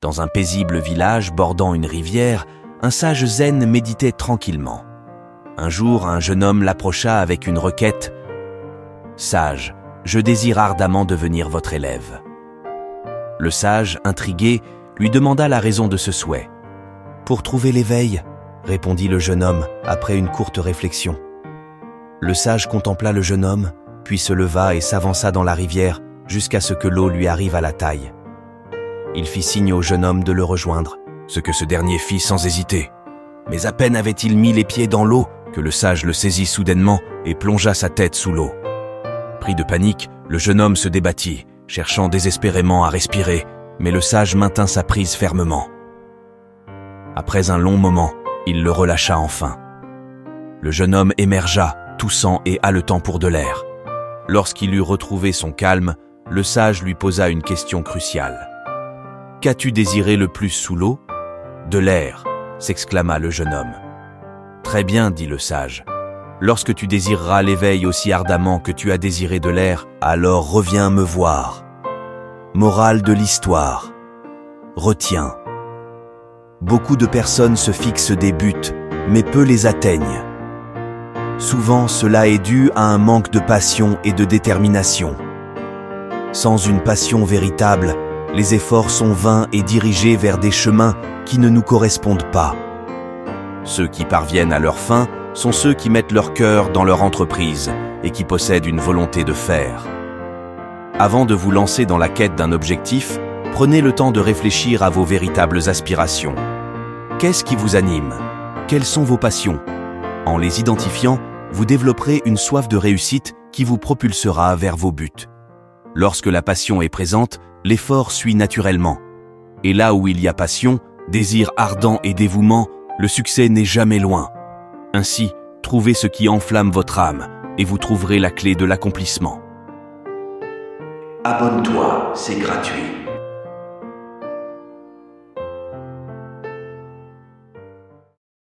Dans un paisible village bordant une rivière, un sage zen méditait tranquillement. Un jour, un jeune homme l'approcha avec une requête. « Sage, je désire ardemment devenir votre élève. » Le sage, intrigué, lui demanda la raison de ce souhait. « Pour trouver l'éveil, » répondit le jeune homme après une courte réflexion. Le sage contempla le jeune homme, puis se leva et s'avança dans la rivière jusqu'à ce que l'eau lui arrive à la taille. Il fit signe au jeune homme de le rejoindre, ce que ce dernier fit sans hésiter. Mais à peine avait-il mis les pieds dans l'eau que le sage le saisit soudainement et plongea sa tête sous l'eau. Pris de panique, le jeune homme se débattit, cherchant désespérément à respirer, mais le sage maintint sa prise fermement. Après un long moment, il le relâcha enfin. Le jeune homme émergea, toussant et haletant pour de l'air. Lorsqu'il eut retrouvé son calme, le sage lui posa une question cruciale. « Qu'as-tu désiré le plus sous l'eau ?»« De l'air » s'exclama le jeune homme. « Très bien, dit le sage. Lorsque tu désireras l'éveil aussi ardemment que tu as désiré de l'air, alors reviens me voir. Morale de l'histoire. Retiens. Beaucoup de personnes se fixent des buts, mais peu les atteignent. Souvent, cela est dû à un manque de passion et de détermination. Sans une passion véritable, les efforts sont vains et dirigés vers des chemins qui ne nous correspondent pas. Ceux qui parviennent à leur fin sont ceux qui mettent leur cœur dans leur entreprise et qui possèdent une volonté de faire. Avant de vous lancer dans la quête d'un objectif, prenez le temps de réfléchir à vos véritables aspirations. Qu'est-ce qui vous anime? Quelles sont vos passions? En les identifiant, vous développerez une soif de réussite qui vous propulsera vers vos buts. Lorsque la passion est présente, l'effort suit naturellement. Et là où il y a passion, désir ardent et dévouement, le succès n'est jamais loin. Ainsi, trouvez ce qui enflamme votre âme et vous trouverez la clé de l'accomplissement. Abonne-toi, c'est gratuit.